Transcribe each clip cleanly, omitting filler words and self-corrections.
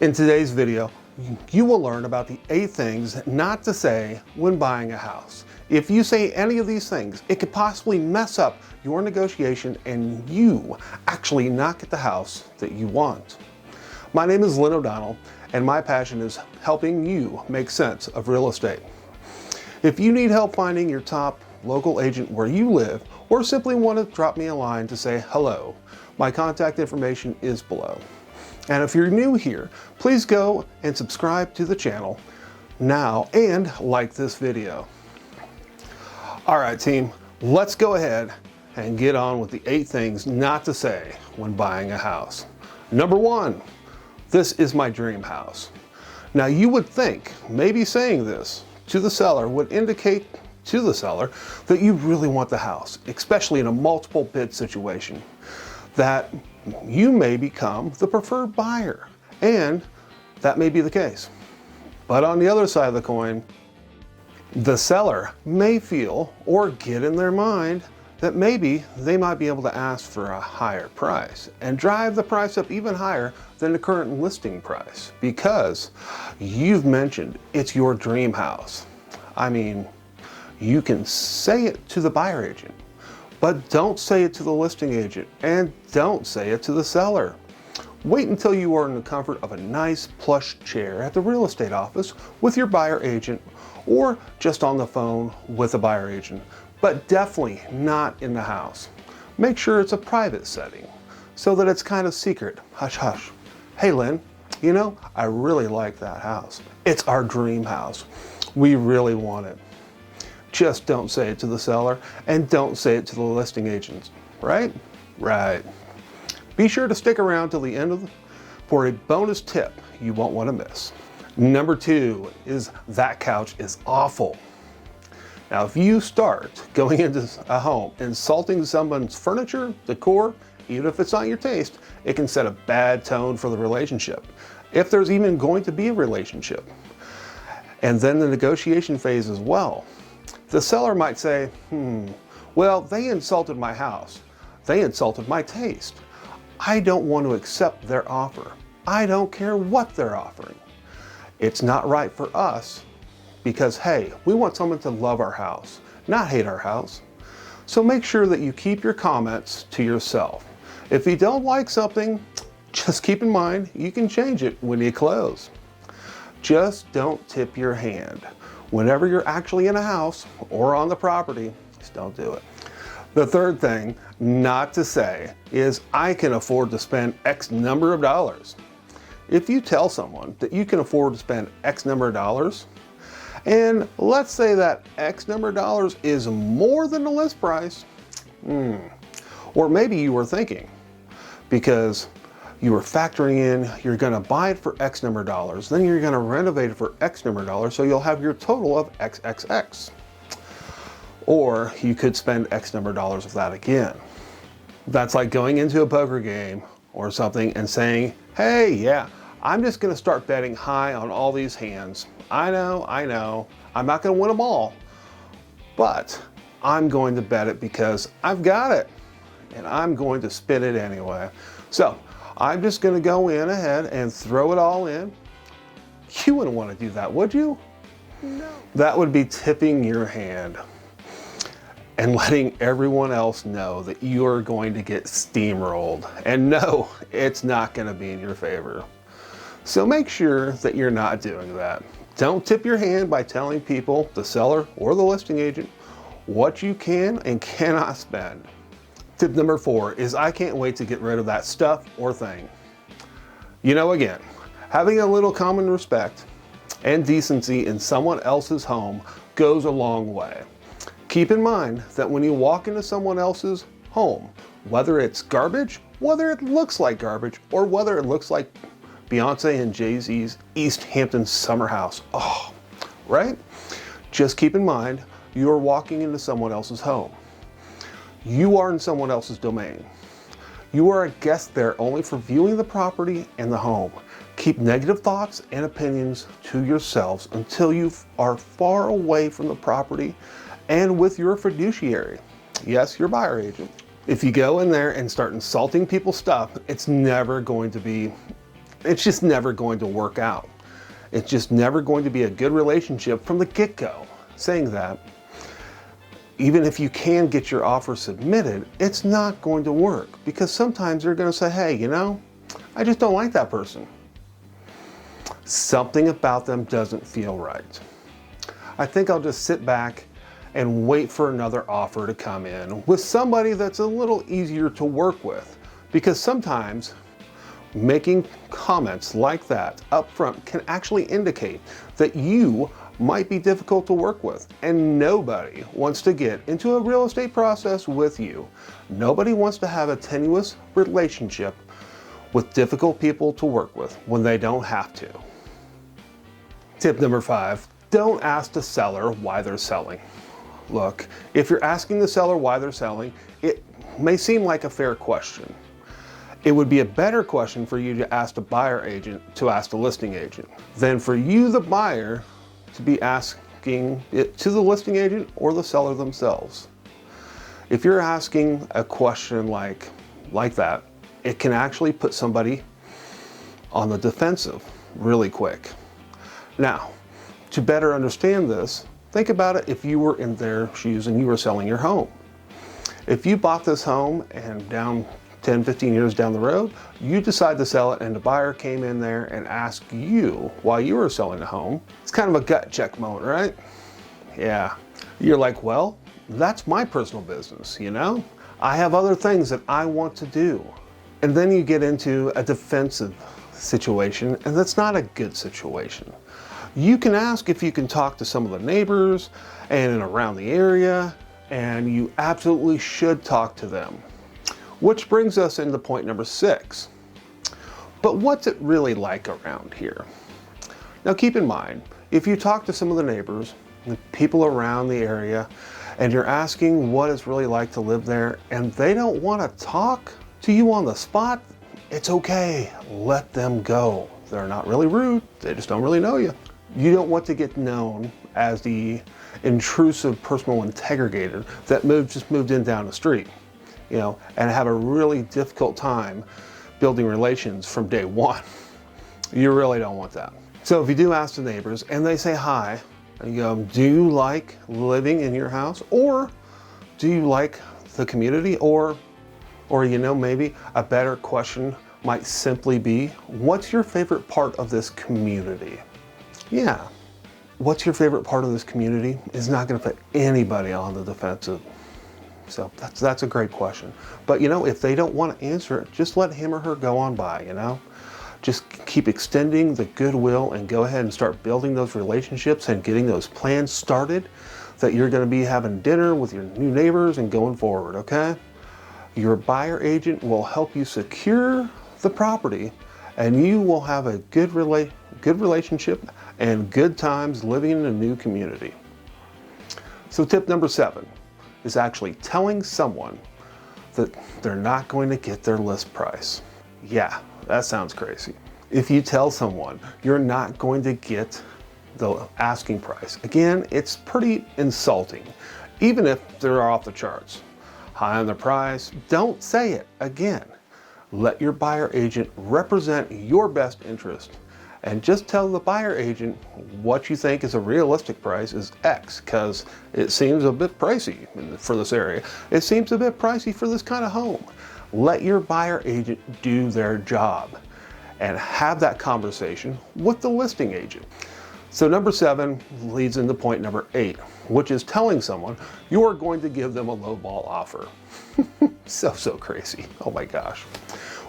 In today's video, you will learn about the 8 things not to say when buying a house. If you say any of these things, it could possibly mess up your negotiation and you actually not get the house that you want. My name is Donnell, and my passion is helping you make sense of real estate. If you need help finding your top local agent where you live, or simply want to drop me a line to say hello, my contact information is below. And if you're new here, please go and subscribe to the channel now and like this video. All right, team, let's go ahead and get on with the 8 things not to say when buying a house. Number 1, this is my dream house. Now you would think maybe saying this to the seller would indicate to the seller that you really want the house, especially in a multiple bid situation, that you may become the preferred buyer, and that may be the case. But on the other side of the coin, the seller may feel or get in their mind that maybe they might be able to ask for a higher price and drive the price up even higher than the current listing price because you've mentioned it's your dream house. I mean, you can say it to the buyer agent, but don't say it to the listing agent and don't say it to the seller. Wait until you are in the comfort of a nice plush chair at the real estate office with your buyer agent or just on the phone with a buyer agent, but definitely not in the house. Make sure it's a private setting so that it's kind of secret, hush hush. Hey Lynn, you know, I really like that house. It's our dream house. We really want it. Just don't say it to the seller and don't say it to the listing agents, right? Right. Be sure to stick around till the end for a bonus tip you won't want to miss. Number 2 is that couch is awful. Now, if you start going into a home insulting someone's furniture, decor, even if it's not your taste, it can set a bad tone for the relationship, if there's even going to be a relationship. And then the negotiation phase as well. The seller might say, well, they insulted my house. They insulted my taste. I don't want to accept their offer. I don't care what they're offering. It's not right for us because, hey, we want someone to love our house, not hate our house. So make sure that you keep your comments to yourself. If you don't like something, just keep in mind you can change it when you close. Just don't tip your hand. Whenever you're actually in a house or on the property, just don't do it. The third thing not to say is, I can afford to spend X number of dollars. If you tell someone that you can afford to spend X number of dollars, and let's say that X number of dollars is more than the list price, or maybe you were thinking, because you were factoring in, you're going to buy it for X number of dollars, then you're going to renovate it for X number of dollars, so you'll have your total of XXX. Or you could spend X number of dollars of that again. That's like going into a poker game or something and saying, hey, yeah, I'm just going to start betting high on all these hands. I know, I'm not going to win them all, but I'm going to bet it because I've got it, and I'm going to spin it anyway. So I'm just going to go in ahead and throw it all in. You wouldn't want to do that, would you? No. That would be tipping your hand and letting everyone else know that you're going to get steamrolled. And no, it's not going to be in your favor. So make sure that you're not doing that. Don't tip your hand by telling people, the seller or the listing agent, what you can and cannot spend. Tip number 4 is, I can't wait to get rid of that stuff or thing. You know, again, having a little common respect and decency in someone else's home goes a long way. Keep in mind that when you walk into someone else's home, whether it's garbage, whether it looks like garbage, or whether it looks like Beyonce and Jay-Z's East Hampton summer house, right? Just keep in mind, you're walking into someone else's home. You are in someone else's domain. You are a guest there only for viewing the property and the home. Keep negative thoughts and opinions to yourselves until you are far away from the property and with your fiduciary. Yes, your buyer agent. If you go in there and start insulting people's stuff, it's never going to be it's just never going to work out. It's just never going to be a good relationship from the get-go. Saying that, even if you can get your offer submitted, it's not going to work because sometimes they're going to say, hey, you know, I just don't like that person. Something about them doesn't feel right. I think I'll just sit back and wait for another offer to come in with somebody that's a little easier to work with, because sometimes making comments like that up front can actually indicate that you might be difficult to work with, and nobody wants to get into a real estate process with you. Nobody wants to have a tenuous relationship with difficult people to work with when they don't have to. Tip number 5, don't ask the seller why they're selling. Look, if you're asking the seller why they're selling, it may seem like a fair question. It would be a better question for you to ask the buyer agent to ask the listing agent than for you, the buyer, to be asking it to the listing agent or the seller themselves. If you're asking a question like that, it can actually put somebody on the defensive really quick. Now, to better understand this, think about it if you were in their shoes and you were selling your home. If you bought this home and down 10, 15 years down the road, you decide to sell it and the buyer came in there and asked you why you were selling the home. It's kind of a gut check moment, right? Yeah. You're like, well, that's my personal business, you know? I have other things that I want to do. And then you get into a defensive situation, and that's not a good situation. You can ask if you can talk to some of the neighbors and around the area, and you absolutely should talk to them. Which brings us into point number 6. But what's it really like around here? Now keep in mind, if you talk to some of the neighbors, the people around the area, and you're asking what it's really like to live there, and they don't want to talk to you on the spot, it's okay. Let them go. They're not really rude. They just don't really know you. You don't want to get known as the intrusive personal interrogator that just moved in down the street, you know, and have a really difficult time building relations from day one. You really don't want that. So if you do ask the neighbors and they say hi, and you go, do you like living in your house? Or do you like the community? Or you know, maybe a better question might simply be, what's your favorite part of this community? Yeah, what's your favorite part of this community is not going to put anybody on the defensive. So that's a great question. But you know, if they don't want to answer it, just let him or her go on by, you know? Just keep extending the goodwill and go ahead and start building those relationships and getting those plans started that you're going to be having dinner with your new neighbors and going forward, okay? Your buyer agent will help you secure the property, and you will have a good relationship and good times living in a new community. So tip number 7 is actually telling someone that they're not going to get their list price. Yeah, that sounds crazy. If you tell someone you're not going to get the asking price, again, it's pretty insulting, even if they're off the charts. High on the price, don't say it again. Let your buyer agent represent your best interest, and just tell the buyer agent what you think is a realistic price is X, because it seems a bit pricey for this area. It seems a bit pricey for this kind of home. Let your buyer agent do their job and have that conversation with the listing agent. So number 7 leads into point number 8, which is telling someone you're going to give them a lowball offer. So crazy. Oh my gosh.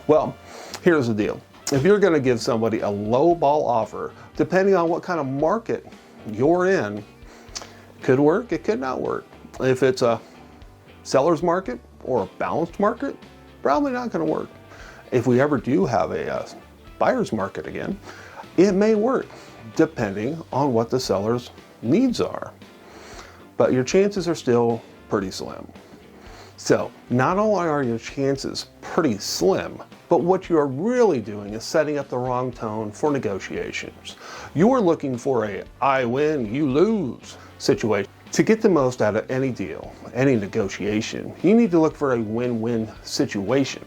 Well, here's the deal. If you're going to give somebody a lowball offer, depending on what kind of market you're in, it could work, it could not work. If it's a seller's market or a balanced market, probably not going to work. If we ever do have a buyer's market again, it may work, depending on what the seller's needs are. But your chances are still pretty slim. So not only are your chances pretty slim, but what you are really doing is setting up the wrong tone for negotiations. You are looking for a I win, you lose situation. To get the most out of any deal, any negotiation, you need to look for a win-win situation,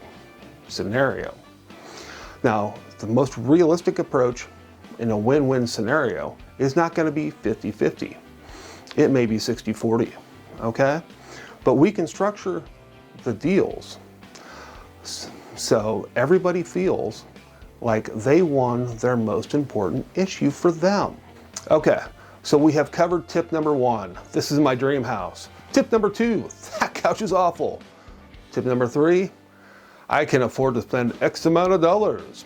scenario. Now, the most realistic approach in a win-win scenario is not going to be 50-50. It may be 60-40, okay? But we can structure the deals so everybody feels like they won their most important issue for them. Okay, so we have covered tip number 1. This is my dream house. Tip number 2, that couch is awful. Tip number 3, I can afford to spend X amount of dollars.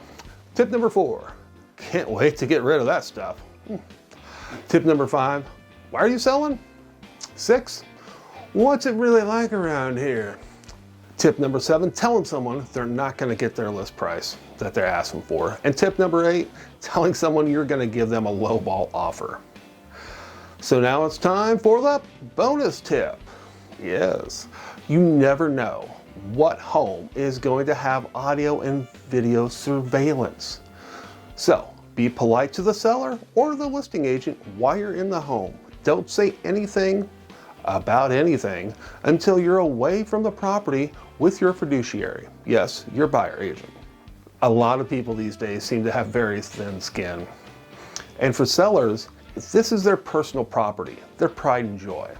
Tip number 4, can't wait to get rid of that stuff. Tip number 5, why are you selling? 6, what's it really like around here? Tip number 7, telling someone they're not going to get their list price that they're asking for. And tip number 8, telling someone you're going to give them a lowball offer. So now it's time for the bonus tip. Yes, you never know what home is going to have audio and video surveillance. So be polite to the seller or the listing agent while you're in the home. Don't say anything about anything until you're away from the property with your fiduciary. Yes, your buyer agent. A lot of people these days seem to have very thin skin. And for sellers, this is their personal property, their pride and joy.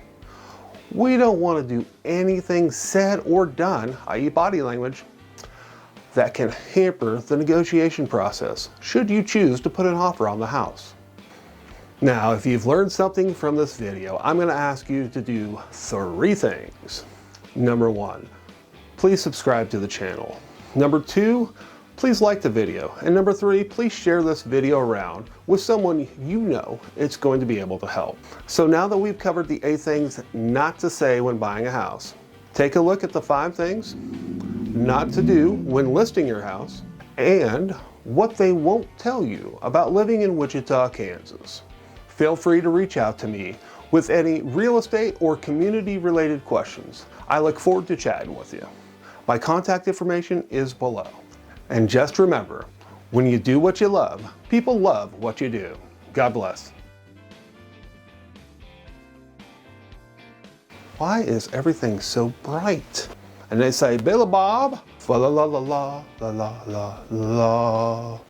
We don't want to do anything said or done, i.e. body language, that can hamper the negotiation process, should you choose to put an offer on the house. Now, if you've learned something from this video, I'm going to ask you to do 3 things. Number 1, please subscribe to the channel. Number 2, please like the video. And number 3, please share this video around with someone you know it's going to be able to help. So now that we've covered the 8 things not to say when buying a house, take a look at the 5 things not to do when listing your house and what they won't tell you about living in Wichita, Kansas. Feel free to reach out to me with any real estate or community related questions. I look forward to chatting with you. My contact information is below. And just remember, when you do what you love, people love what you do. God bless. Why is everything so bright? And they say, Billy Bob, fa la la la la la la la la.